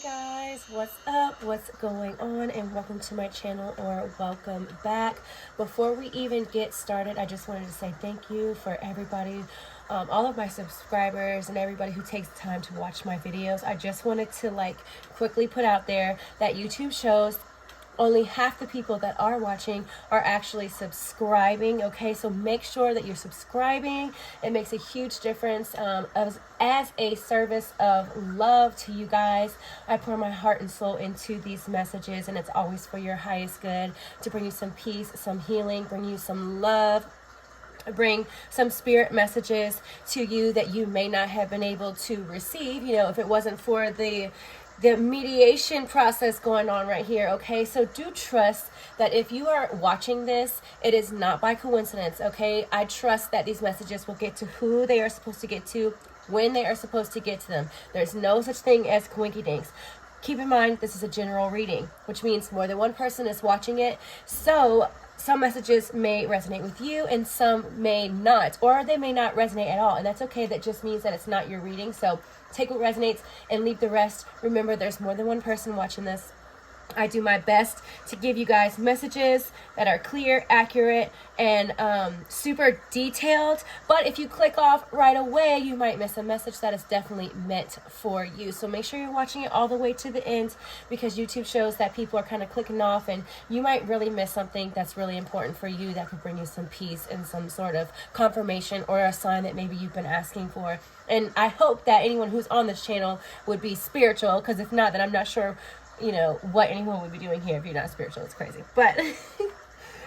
Guys, what's up, what's going on, and welcome to my channel, or welcome back. Before we even get started, I just wanted to say thank you for everybody, all of my subscribers and everybody who takes the time to watch my videos. I just wanted to quickly put out there that YouTube shows only half the people that are watching are actually subscribing. Okay, so make sure that you're subscribing. It makes a huge difference. As a service of love to you guys, I pour my heart and soul into these messages, and it's always for your highest good, to bring you some peace, some healing, bring you some love, bring some spirit messages to you that you may not have been able to receive, if it wasn't for the mediation process going on right here. Okay, so do trust that if you are watching this, it is not by coincidence. Okay, I trust that these messages will get to who they are supposed to get to, when they are supposed to get to them. There's no such thing as coinky-dinks. Keep in mind, this is a general reading, which means more than one person is watching it. So some messages may resonate with you and some may not, or they may not resonate at all. And that's okay. That just means that it's not your reading. So take what resonates and leave the rest. Remember, there's more than one person watching this. I do my best to give you guys messages that are clear, accurate, and super detailed. But if you click off right away, you might miss a message that is definitely meant for you. So make sure you're watching it all the way to the end, because YouTube shows that people are kind of clicking off, and you might really miss something that's really important for you, that could bring you some peace and some sort of confirmation or a sign that maybe you've been asking for. And I hope that anyone who's on this channel would be spiritual, because if not, then I'm not sure what anyone would be doing here if you're not spiritual. It's crazy. But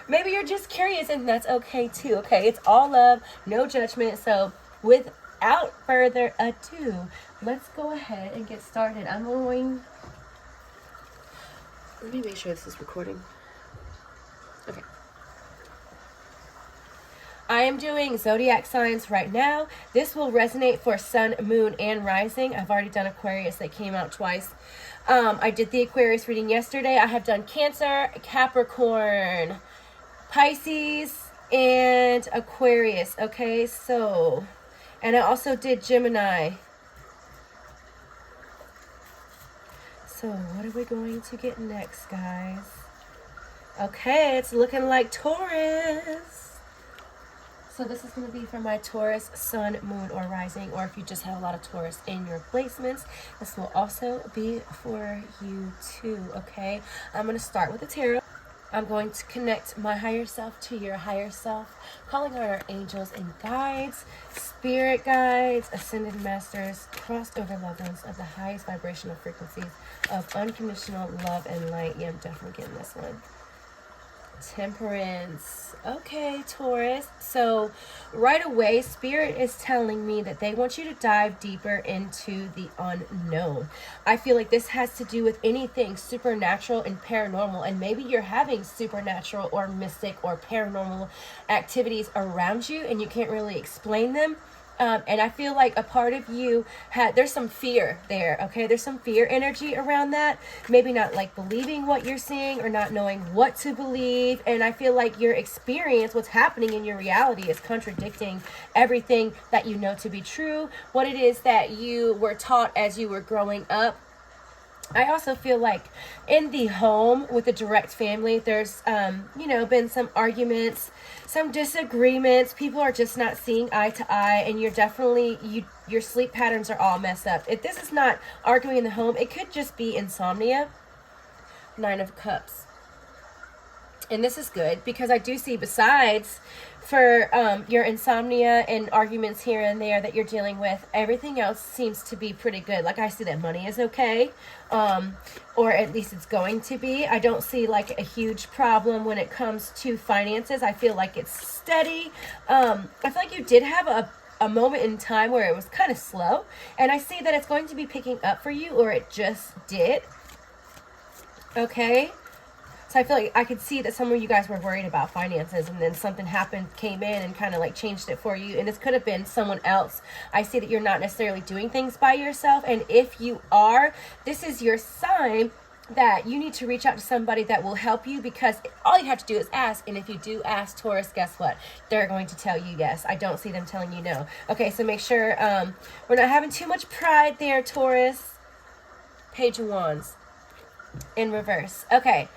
maybe you're just curious, and that's okay too. Okay, it's all love, no judgment. So without further ado, let's go ahead and get started. Let me make sure this is recording. Okay. I am doing zodiac signs right now. This will resonate for sun, moon, and rising. I've already done Aquarius. That came out twice. I did the Aquarius reading yesterday. I have done Cancer, Capricorn, Pisces, and Aquarius. Okay, so, and I also did Gemini. So what are we going to get next, guys? Okay, it's looking like Taurus. So this is going to be for my Taurus, sun, moon, or rising, or if you just have a lot of Taurus in your placements, this will also be for you too, okay? I'm going to start with the tarot. I'm going to connect my higher self to your higher self, calling on our angels and guides, spirit guides, ascended masters, crossed over loved ones of the highest vibrational frequencies of unconditional love and light. Yeah, I'm definitely getting this one. Temperance. Okay, Taurus. So right away, Spirit is telling me that they want you to dive deeper into the unknown. I feel like this has to do with anything supernatural and paranormal, and maybe you're having supernatural or mystic or paranormal activities around you and you can't really explain them. And I feel like a part of you there's some fear there, okay? There's some fear energy around that. Maybe not like believing what you're seeing or not knowing what to believe. And I feel like your experience, what's happening in your reality, is contradicting everything that you know to be true, what it is that you were taught as you were growing up. I also feel like in the home with the direct family, there's, been some arguments, some disagreements. People are just not seeing eye to eye, and your sleep patterns are all messed up. If this is not arguing in the home, it could just be insomnia. 9 of Cups. And this is good because I do see, besides for your insomnia and arguments here and there that you're dealing with, everything else seems to be pretty good. Like, I see that money is okay, or at least it's going to be. I don't see like a huge problem when it comes to finances. I feel like it's steady. I feel like you did have a moment in time where it was kind of slow, and I see that it's going to be picking up for you, or it just did. Okay. So I feel like I could see that some of you guys were worried about finances, and then something came in and kind of like changed it for you. And this could have been someone else. I see that you're not necessarily doing things by yourself. And if you are, this is your sign that you need to reach out to somebody that will help you, because all you have to do is ask. And if you do ask, Taurus, guess what? They're going to tell you yes. I don't see them telling you no. Okay, so make sure we're not having too much pride there, Taurus. Page of Wands in reverse. Okay.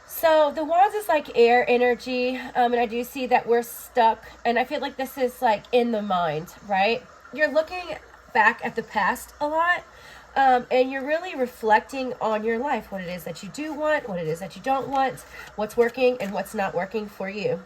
So the Wands is like air energy, and I do see that we're stuck, and I feel like this is like in the mind, right? You're looking back at the past a lot, and you're really reflecting on your life, what it is that you do want, what it is that you don't want, what's working and what's not working for you,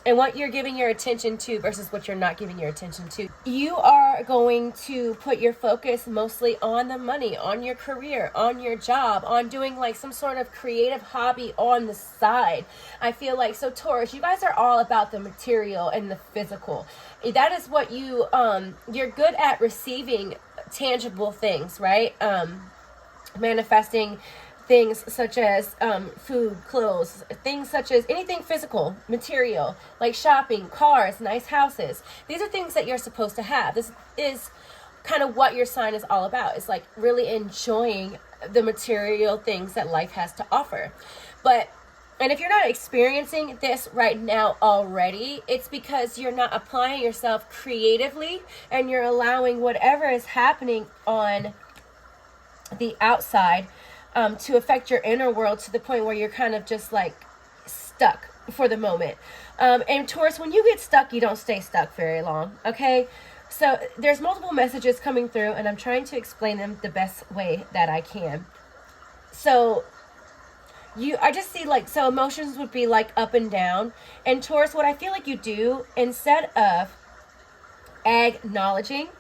and what you're giving your attention to versus what you're not giving your attention to. You are going to put your focus mostly on the money, on your career, on your job, on doing like some sort of creative hobby on the side. I feel like, so Taurus, you guys are all about the material and the physical. That is what you're good at, receiving tangible things, right? Manifesting things such as food, clothes, things such as anything physical, material, like shopping, cars, nice houses. These are things that you're supposed to have. This is kind of what your sign is all about. It's like really enjoying the material things that life has to offer. And if you're not experiencing this right now already, it's because you're not applying yourself creatively, and you're allowing whatever is happening on the outside to affect your inner world to the point where you're kind of just like stuck for the moment. And Taurus, when you get stuck, you don't stay stuck very long, okay? So there's multiple messages coming through, and I'm trying to explain them the best way that I can. So I just see like, so emotions would be like up and down. And Taurus, what I feel like you do, instead of acknowledging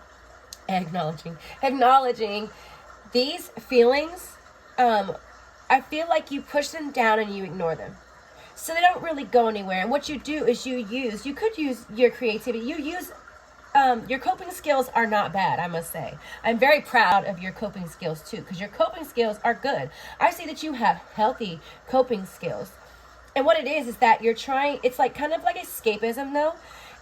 these feelings, I feel like you push them down and you ignore them. So they don't really go anywhere. And what you do is you could use your creativity. Your coping skills are not bad, I must say. I'm very proud of your coping skills too, because your coping skills are good. I see that you have healthy coping skills. And what it is that you're trying, it's like kind of like escapism though.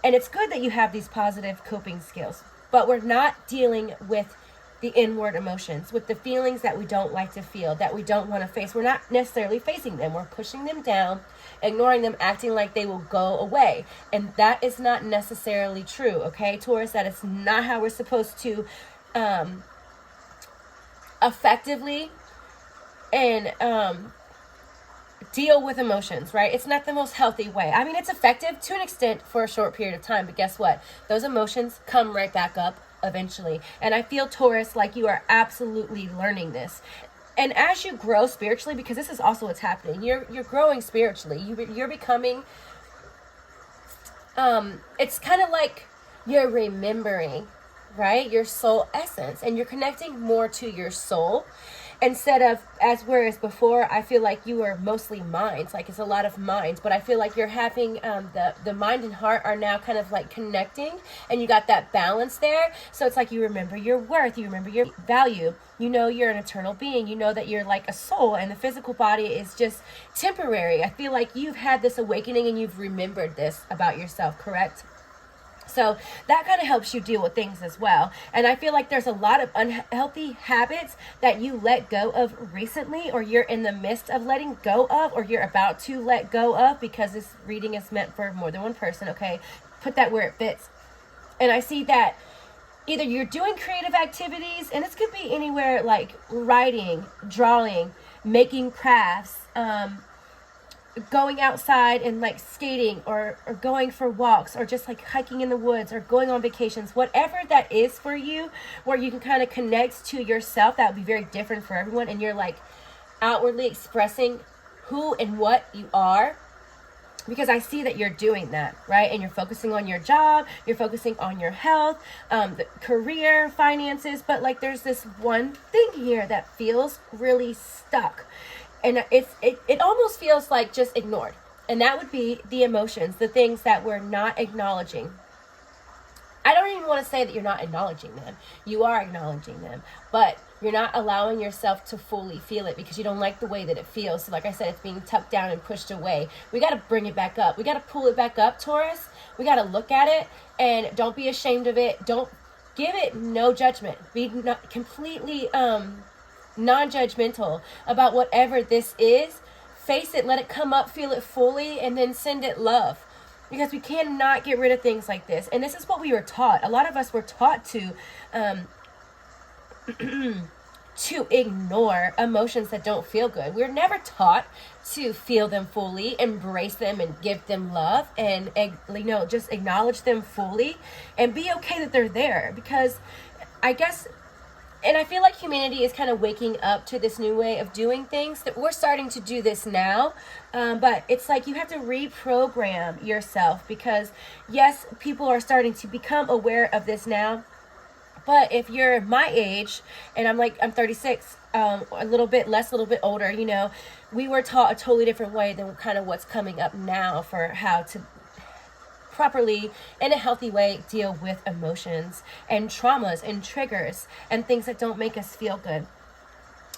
And it's good that you have these positive coping skills, but we're not dealing with the inward emotions, with the feelings that we don't like to feel, that we don't want to face. We're not necessarily facing them. We're pushing them down, ignoring them, acting like they will go away. And that is not necessarily true, okay, Taurus? That is not how we're supposed to effectively and deal with emotions, right? It's not the most healthy way. I mean, it's effective to an extent for a short period of time, but guess what? Those emotions come right back up eventually. And I feel, Taurus, like you are absolutely learning this. And as you grow spiritually, because this is also what's happening, you're growing spiritually. You're becoming, it's kind of like you're remembering, right? Your soul essence, and you're connecting more to your soul. Instead of, whereas before, I feel like you were mostly minds, like it's a lot of minds, but I feel like you're having, the mind and heart are now kind of like connecting, and you got that balance there. So it's like you remember your worth, you remember your value, you know you're an eternal being, you know that you're like a soul, and the physical body is just temporary. I feel like you've had this awakening and you've remembered this about yourself, correct? So that kind of helps you deal with things as well. And I feel like there's a lot of unhealthy habits that you let go of recently, or you're in the midst of letting go of, or you're about to let go of, because this reading is meant for more than one person, okay? Put that where it fits. And I see that either you're doing creative activities, and this could be anywhere, like writing, drawing, making crafts, going outside and like skating, or going for walks, or just like hiking in the woods, or going on vacations, whatever that is for you, where you can kind of connect to yourself. That would be very different for everyone, and you're like outwardly expressing who and what you are, because I see that you're doing that, right? And you're focusing on your job, you're focusing on your health, the career, finances, but like there's this one thing here that feels really stuck. And it almost feels like just ignored. And that would be the emotions, the things that we're not acknowledging. I don't even want to say that you're not acknowledging them. You are acknowledging them. But you're not allowing yourself to fully feel it because you don't like the way that it feels. So like I said, it's being tucked down and pushed away. We got to bring it back up. We got to pull it back up, Taurus. We got to look at it, and don't be ashamed of it. Don't give it no judgment. Be not completely non-judgmental about whatever this is. Face it, let it come up, feel it fully, and then send it love, because we cannot get rid of things like this. And this is what we were taught. A lot of us were taught to to ignore emotions that don't feel good. We're never taught to feel them fully, embrace them, and give them love, and just acknowledge them fully and be okay that they're there. Because I guess, and I feel like humanity is kind of waking up to this new way of doing things, that we're starting to do this now. But it's like you have to reprogram yourself, because yes, people are starting to become aware of this now. But if you're my age, and I'm 36, a little bit less, a little bit older, we were taught a totally different way than kind of what's coming up now for how to properly, in a healthy way, deal with emotions and traumas and triggers and things that don't make us feel good.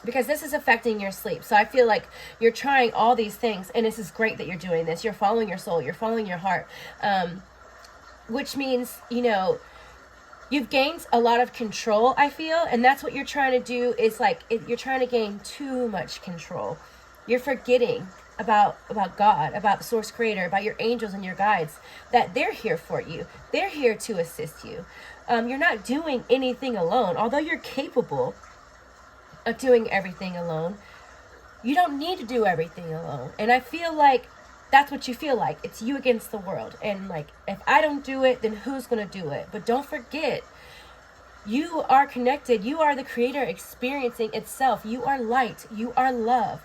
Because this is affecting your sleep. So I feel like you're trying all these things, and this is great that you're doing this. You're following your soul. You're following your heart. Which means, you've gained a lot of control, I feel, and that's what you're trying to do. Is like, you're trying to gain too much control. You're forgetting about God, about the source creator, about your angels and your guides, that they're here for you. They're here to assist you. You're not doing anything alone. Although you're capable of doing everything alone, you don't need to do everything alone. And I feel like that's what you feel like. It's you against the world. And like, if I don't do it, then who's going to do it? But don't forget, you are connected. You are the creator experiencing itself. You are light. You are love.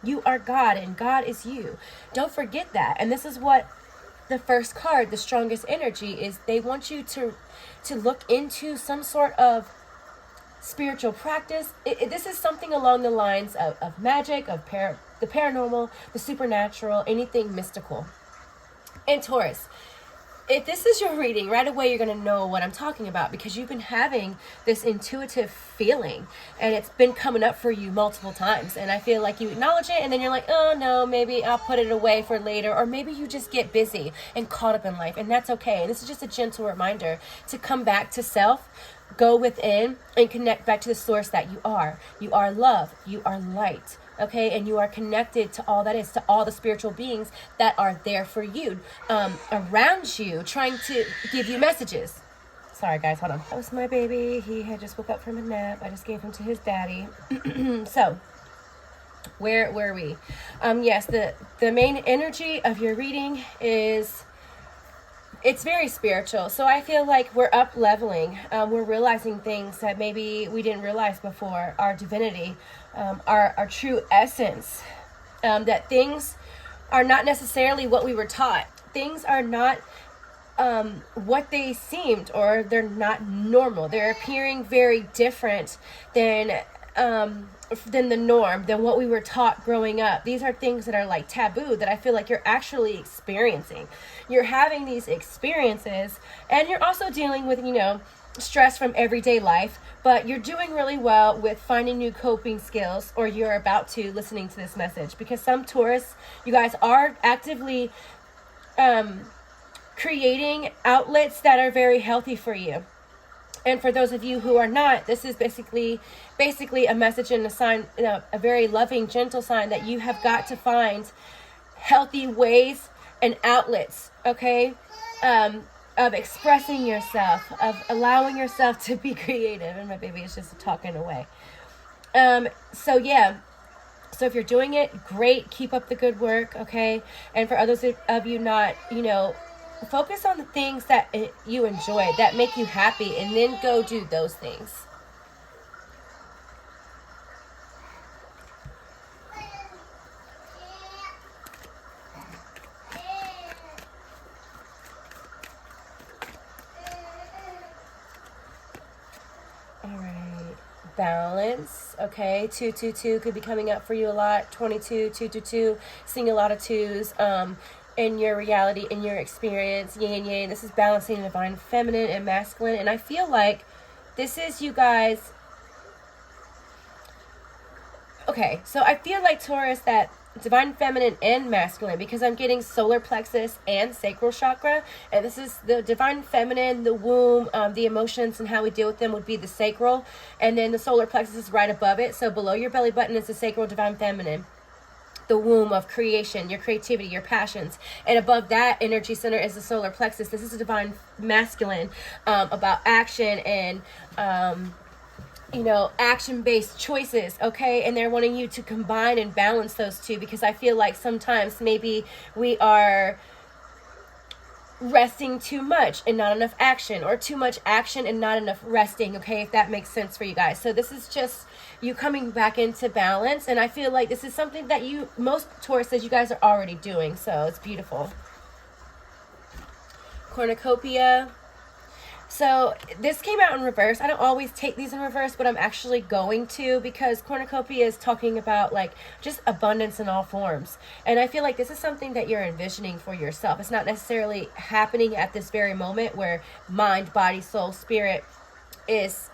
You are God, and God is you. Don't forget that. And this is what the first card, the strongest energy, is. They want you to look into some sort of spiritual practice. This is something along the lines of magic, of the paranormal, the supernatural, anything mystical. And Taurus, if this is your reading, right away you're going to know what I'm talking about, because you've been having this intuitive feeling, and it's been coming up for you multiple times. And I feel like you acknowledge it, and then you're like, oh no, maybe I'll put it away for later. Or maybe you just get busy and caught up in life, and that's okay. And this is just a gentle reminder to come back to self, go within, and connect back to the source that you are. You are love. You are light. Okay, and you are connected to all that is, to all the spiritual beings that are there for you, around you, trying to give you messages. Sorry guys, hold on. That was my baby. He had just woke up from a nap. I just gave him to his daddy. So, where were we? Yes, the main energy of your reading is, it's very spiritual. So I feel like we're up leveling. We're realizing things that maybe we didn't realize before. Our divinity, our true essence. That things are not necessarily what we were taught. Things are not what they seemed, or they're not normal. They're appearing very different than the norm, than what we were taught growing up. These are things that are like taboo, that I feel like you're actually experiencing. You're having these experiences, and you're also dealing with, stress from everyday life, but you're doing really well with finding new coping skills, or you're about to, listening to this message, because some Taurus, you guys are actively creating outlets that are very healthy for you. And for those of you who are not, this is basically a message and a sign, a very loving, gentle sign that you have got to find healthy ways and outlets, okay, of expressing yourself, of allowing yourself to be creative. And my baby is just talking away. So if you're doing it, great. Keep up the good work, okay? And for others of you not, focus on the things that you enjoy, that make you happy, and then go do those things. All right. Balance, okay? 222 could be coming up for you a lot. 22, 222, seeing a lot of twos. In your reality, in your experience, yin and yang. This is balancing the divine feminine and masculine. And I feel like this is you guys. Okay, so I feel like Taurus, that divine feminine and masculine, because I'm getting solar plexus and sacral chakra. And this is the divine feminine, the womb, the emotions and how we deal with them would be the sacral. And then the solar plexus is right above it. So below your belly button is the sacral divine feminine, the womb of creation, your creativity, your passions. And above that energy center is the solar plexus. This is a divine masculine, about action and you know, action-based choices, okay? And they're wanting you to combine and balance those two, because I feel like sometimes maybe we are resting too much and not enough action, or too much action and not enough resting, okay? If that makes sense for you guys. So this is just you coming back into balance, and I feel like this is something that most Tauruses, you guys are already doing, so it's beautiful. Cornucopia. So this came out in reverse. I don't always take these in reverse, but I'm actually going to, because cornucopia is talking about like just abundance in all forms. And I feel like this is something that you're envisioning for yourself. It's not necessarily happening at this very moment, where mind, body, soul, spirit is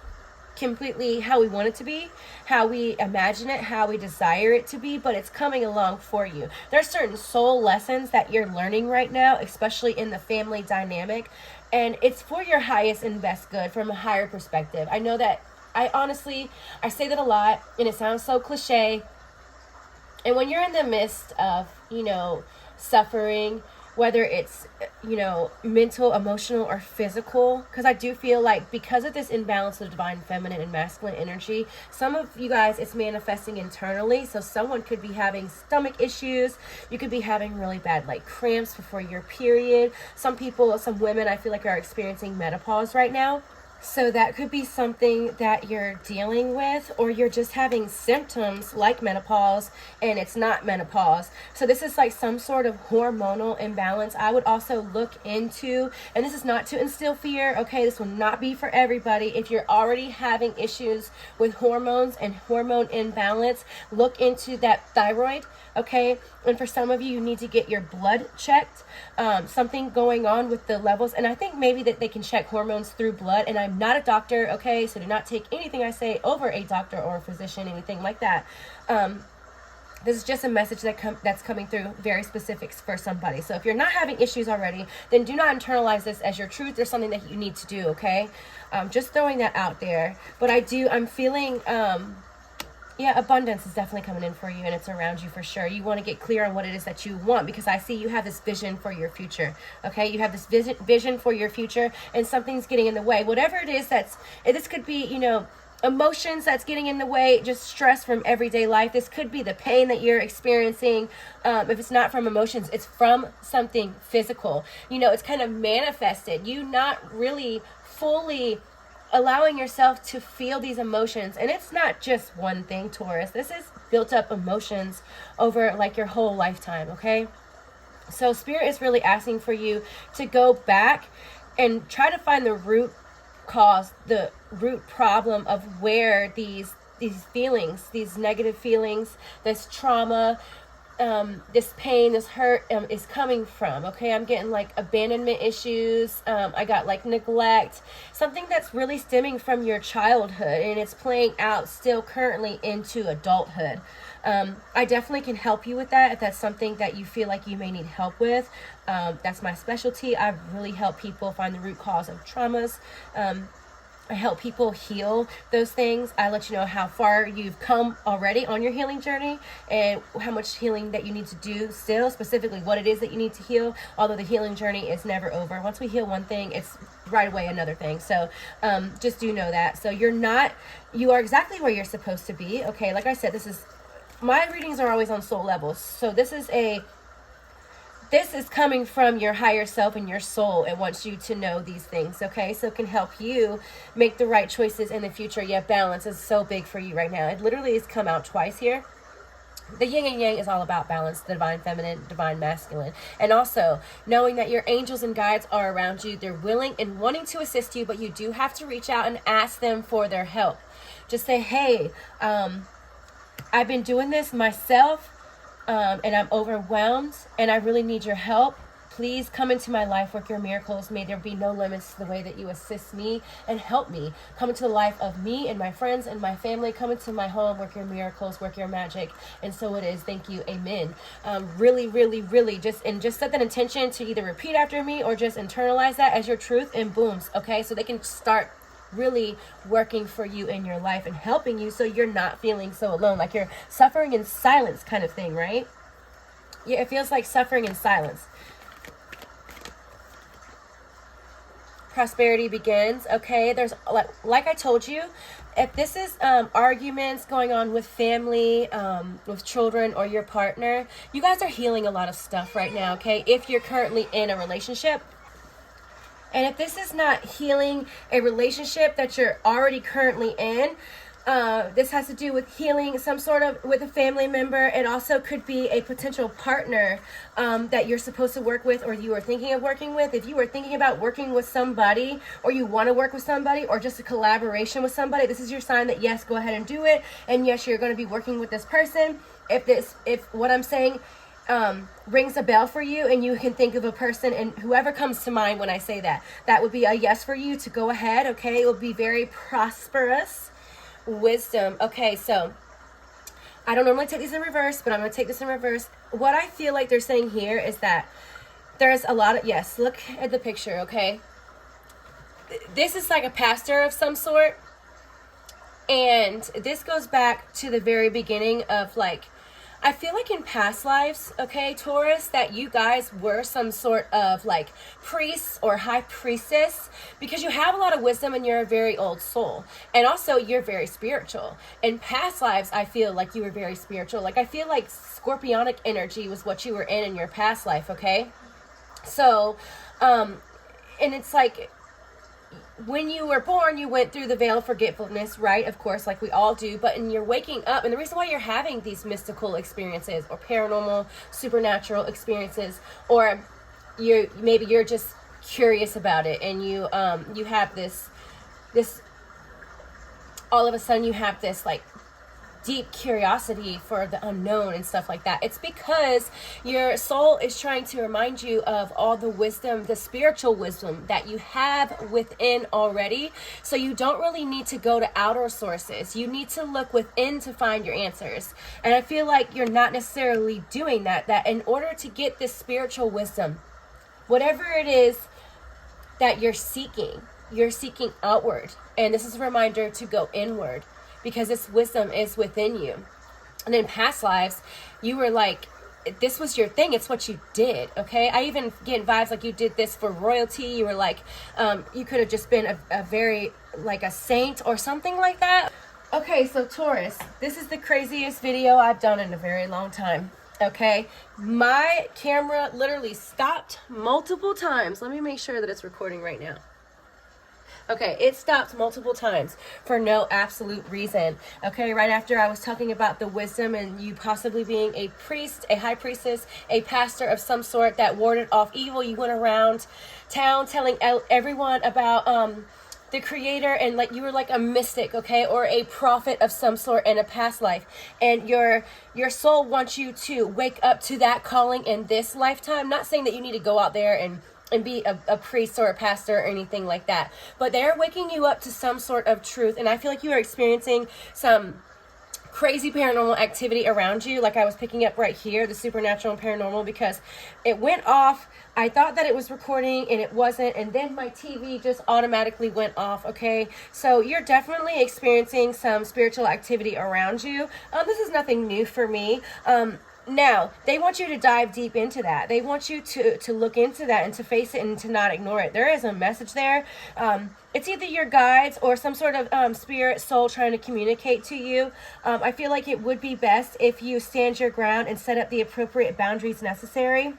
completely how we want it to be, how we imagine it, how we desire it to be, but it's coming along for you. There's certain soul lessons that you're learning right now, especially in the family dynamic, and it's for your highest and best good from a higher perspective. I know that I say that a lot, and it sounds so cliche, and when you're in the midst of, you know, suffering, whether it's, you know, mental, emotional, or physical, because I do feel like because of this imbalance of divine feminine and masculine energy, some of you guys, it's manifesting internally. So someone could be having stomach issues. You could be having really bad like cramps before your period. Some women, I feel like, are experiencing menopause right now. So that could be something that you're dealing with, or you're just having symptoms like menopause and it's not menopause. So this is like some sort of hormonal imbalance. I would also look into, and this is not to instill fear, okay? This will not be for everybody. If you're already having issues with hormones and hormone imbalance, look into that thyroid, okay? And for some of you, you need to get your blood checked. Something going on with the levels, and I think maybe that they can check hormones through blood, and I'm not a doctor, okay? So do not take anything I say over a doctor or a physician, anything like that. This is just a message that's coming through, very specifics for somebody. So if you're not having issues already, then do not internalize this as your truth or something that you need to do, okay? Just throwing that out there. But I'm feeling, abundance is definitely coming in for you, and it's around you for sure. You want to get clear on what it is that you want, because I see you have this vision for your future, okay? You have this vision for your future, and something's getting in the way. Whatever it is this could be, you know, emotions that's getting in the way, just stress from everyday life. This could be the pain that you're experiencing. If it's not from emotions, it's from something physical. You know, it's kind of manifested. You not really fully allowing yourself to feel these emotions. And it's not just one thing, Taurus. This is built up emotions over like your whole lifetime, okay? So Spirit is really asking for you to go back and try to find the root cause, the root problem of where these feelings, these negative feelings, this trauma, this pain, this hurt is coming from, okay? I'm getting like abandonment issues. I got like neglect, something that's really stemming from your childhood, and it's playing out still currently into adulthood. I definitely can help you with that if that's something that you feel like you may need help with. That's my specialty. I really help people find the root cause of traumas. I help people heal those things. I let you know how far you've come already on your healing journey, and how much healing that you need to do still, specifically what it is that you need to heal, although the healing journey is never over. Once we heal one thing, it's right away another thing. So just do know that. So you are exactly where you're supposed to be, okay? Like I said, my readings are always on soul levels. So this is coming from your higher self and your soul. It wants you to know these things, okay? So it can help you make the right choices in the future. Yeah, balance is so big for you right now. It literally has come out twice here. The yin and yang is all about balance, the divine feminine, divine masculine. And also knowing that your angels and guides are around you. They're willing and wanting to assist you, but you do have to reach out and ask them for their help. Just say, hey, I've been doing this myself, and I'm overwhelmed, and I really need your help. Please come into my life, work your miracles. May there be no limits to the way that you assist me and help me. Come into the life of me and my friends and my family. Come into my home, work your miracles, work your magic. And so it is. Thank you. Amen. Really, really, really just set that intention to either repeat after me or just internalize that as your truth, and booms. Okay. So they can start really working for you in your life and helping you, so you're not feeling so alone, like you're suffering in silence kind of thing, right? Yeah, it feels like suffering in silence. prosperity begins, okay? There's, like I told you, if this is arguments going on with family, with children, or your partner, you guys are healing a lot of stuff right now, okay? If you're currently in a relationship. And if this is not healing a relationship that you're already currently in, this has to do with healing some sort of with a family member. It also could be a potential partner that you're supposed to work with, or you are thinking of working with. If you were thinking about working with somebody, or you want to work with somebody, or just a collaboration with somebody, this is your sign that yes, go ahead and do it. And yes, you're going to be working with this person. If what I'm saying rings a bell for you, and you can think of a person, and whoever comes to mind when I say that, that would be a yes for you to go ahead, okay? It will be very prosperous. Wisdom. Okay, so I don't normally take these in reverse, but I'm going to take this in reverse. What I feel like they're saying here is that there's a lot of, yes, look at the picture, okay? This is like a pastor of some sort, and this goes back to the very beginning of, like, I feel like in past lives, okay, Taurus, that you guys were some sort of like priest or high priestess, because you have a lot of wisdom and you're a very old soul. And also you're very spiritual. In past lives, I feel like you were very spiritual. Like I feel like scorpionic energy was what you were in your past life, okay? So, and it's like, when you were born, you went through the veil of forgetfulness, right? Of course, like we all do. But in you're waking up, and the reason why you're having these mystical experiences or paranormal, supernatural experiences, or maybe you're just curious about it, and you have this all of a sudden you have this like deep curiosity for the unknown and stuff like that. It's because your soul is trying to remind you of all the wisdom, the spiritual wisdom that you have within already. So you don't really need to go to outer sources. You need to look within to find your answers. And I feel like you're not necessarily doing that in order to get this spiritual wisdom, whatever it is that you're seeking outward. And this is a reminder to go inward, because this wisdom is within you. And in past lives, you were like, this was your thing. It's what you did, okay? I even get vibes like you did this for royalty. You were like, you could have just been a very, like a saint or something like that. Okay, so Taurus, this is the craziest video I've done in a very long time, okay? My camera literally stopped multiple times. Let me make sure that it's recording right now. Okay, it stopped multiple times for no absolute reason. Okay, right after I was talking about the wisdom and you possibly being a priest, a high priestess, a pastor of some sort that warded off evil, you went around town telling everyone about the creator, and like you were like a mystic, okay, or a prophet of some sort in a past life, and your soul wants you to wake up to that calling in this lifetime. Not saying that you need to go out there and be a priest or a pastor or anything like that, but they're waking you up to some sort of truth. And I feel like you are experiencing some crazy paranormal activity around you. Like I was picking up right here, the supernatural and paranormal, because it went off. I thought that it was recording and it wasn't, and then my TV just automatically went off, okay? So you're definitely experiencing some spiritual activity around you. This is nothing new for me. Now, they want you to dive deep into that. They want you to look into that and to face it and to not ignore it. There is a message there. It's either your guides or some sort of spirit soul trying to communicate to you. I feel like it would be best if you stand your ground and set up the appropriate boundaries necessary.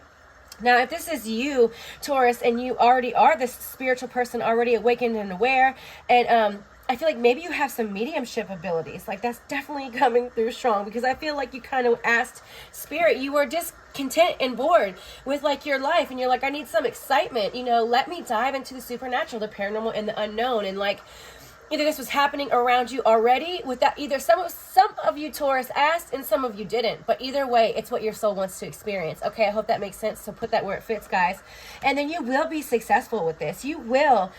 Now, if this is you, Taurus, and you already are this spiritual person, already awakened and aware, and I feel like maybe you have some mediumship abilities. Like that's definitely coming through strong, because I feel like you kind of asked spirit, you were discontent and bored with like your life, and you're like, I need some excitement, let me dive into the supernatural, the paranormal, and the unknown. And like either this was happening around you already with that, either some of you Taurus asked and some of you didn't, but either way, it's what your soul wants to experience. Okay, I hope that makes sense. So put that where it fits, guys. And then you will be successful with this. You will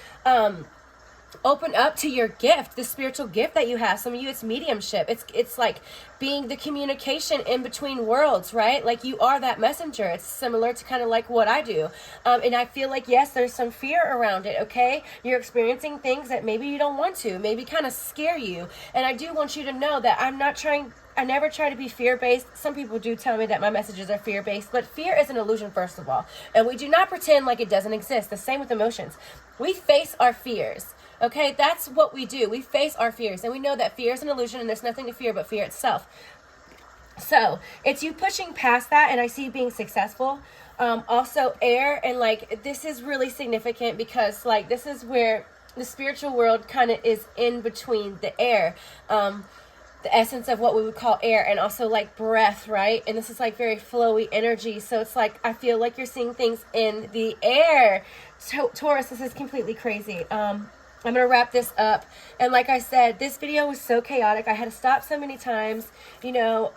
open up to your gift, the spiritual gift that you have. Some of you, it's mediumship. It's like being the communication in between worlds, right? Like you are that messenger. It's similar to kind of like what I do. And I feel like, yes, there's some fear around it, okay? You're experiencing things that maybe you don't want to, maybe kind of scare you. And I do want you to know that I'm not trying I never try to be fear-based. Some people do tell me that my messages are fear-based, but fear is an illusion, first of all. And we do not pretend like it doesn't exist. The same with emotions. We face our fears. Okay, that's what we do. We face our fears, and we know that fear is an illusion and there's nothing to fear but fear itself. So it's you pushing past that, and I see you being successful. Also air, and like this is really significant because like this is where the spiritual world kind of is in between the air. The essence of what we would call air, and also like breath, right? And this is like very flowy energy. So it's like, I feel like you're seeing things in the air. Taurus, this is completely crazy. I'm going to wrap this up. And like I said, this video was so chaotic. I had to stop so many times, you know,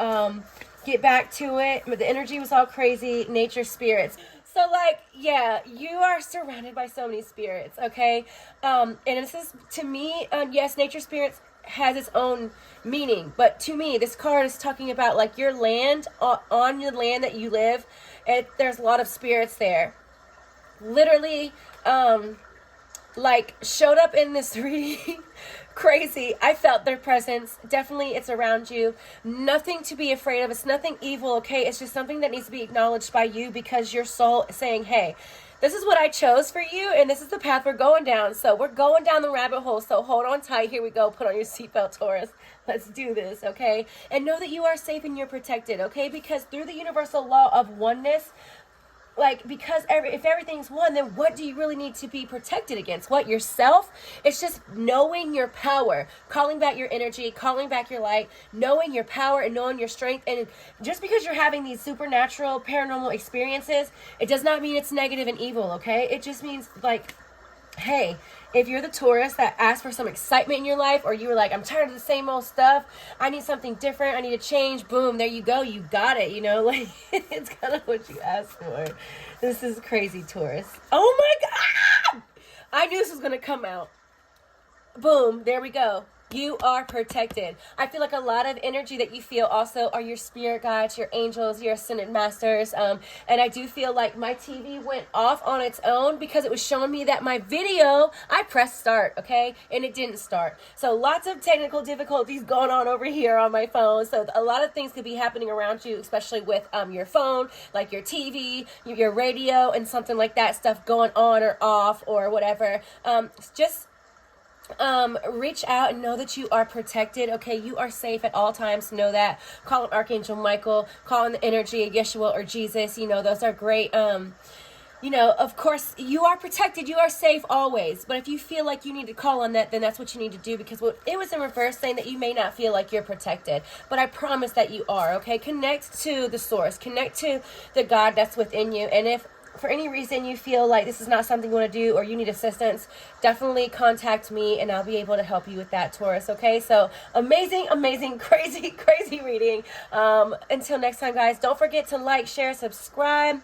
get back to it. But the energy was all crazy, nature, spirits. So like, yeah, you are surrounded by so many spirits, okay? And this is, to me, yes, nature, spirits has its own meaning, but to me this card is talking about like your land, on the land that you live. There's a lot of spirits there, literally, like showed up in this reading. Crazy. I felt their presence. Definitely it's around you. Nothing to be afraid of. It's nothing evil, okay? It's just something that needs to be acknowledged by you, because your soul is saying, hey, this is what I chose for you, and this is the path we're going down. So we're going down the rabbit hole. So hold on tight. Here we go. Put on your seatbelt, Taurus. Let's do this, okay? And know that you are safe and you're protected, okay? Because through the universal law of oneness, like, because if everything's one, then what do you really need to be protected against? What? Yourself? It's just knowing your power, calling back your energy, calling back your light, knowing your power and knowing your strength. And just because you're having these supernatural, paranormal experiences, it does not mean it's negative and evil, okay? It just means, like, hey, if you're the Taurus that asked for some excitement in your life, or you were like, I'm tired of the same old stuff, I need something different, I need a change, boom, there you go, you got it, you know, like, it's kind of what you asked for. This is crazy, Taurus. Oh my God! I knew this was going to come out. Boom, there we go. You are protected. I feel like a lot of energy that you feel also are your spirit guides, your angels, your ascended masters. And I do feel like my TV went off on its own because it was showing me that my video, I pressed start, okay? And it didn't start. So lots of technical difficulties going on over here on my phone. So a lot of things could be happening around you, especially with your phone, like your TV, your radio, and something like that, stuff going on or off or whatever. Just reach out and know that you are protected, okay? You are safe at all times. Know that. Call on Archangel Michael, call on the energy of Yeshua or Jesus. You know, those are great. You know, of course, you are protected. You are safe always. But if you feel like you need to call on that, then that's what you need to do, because it was in reverse, saying that you may not feel like you're protected. But I promise that you are, okay? Connect to the source. Connect to the God that's within you. And if for any reason you feel like this is not something you want to do, or you need assistance, definitely contact me and I'll be able to help you with that, Taurus, okay? So amazing, amazing, crazy, crazy reading. Until next time, guys, don't forget to like, share, subscribe.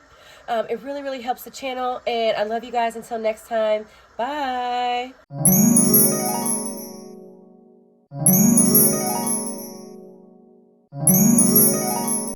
It really, really helps the channel, and I love you guys. Until next time, bye.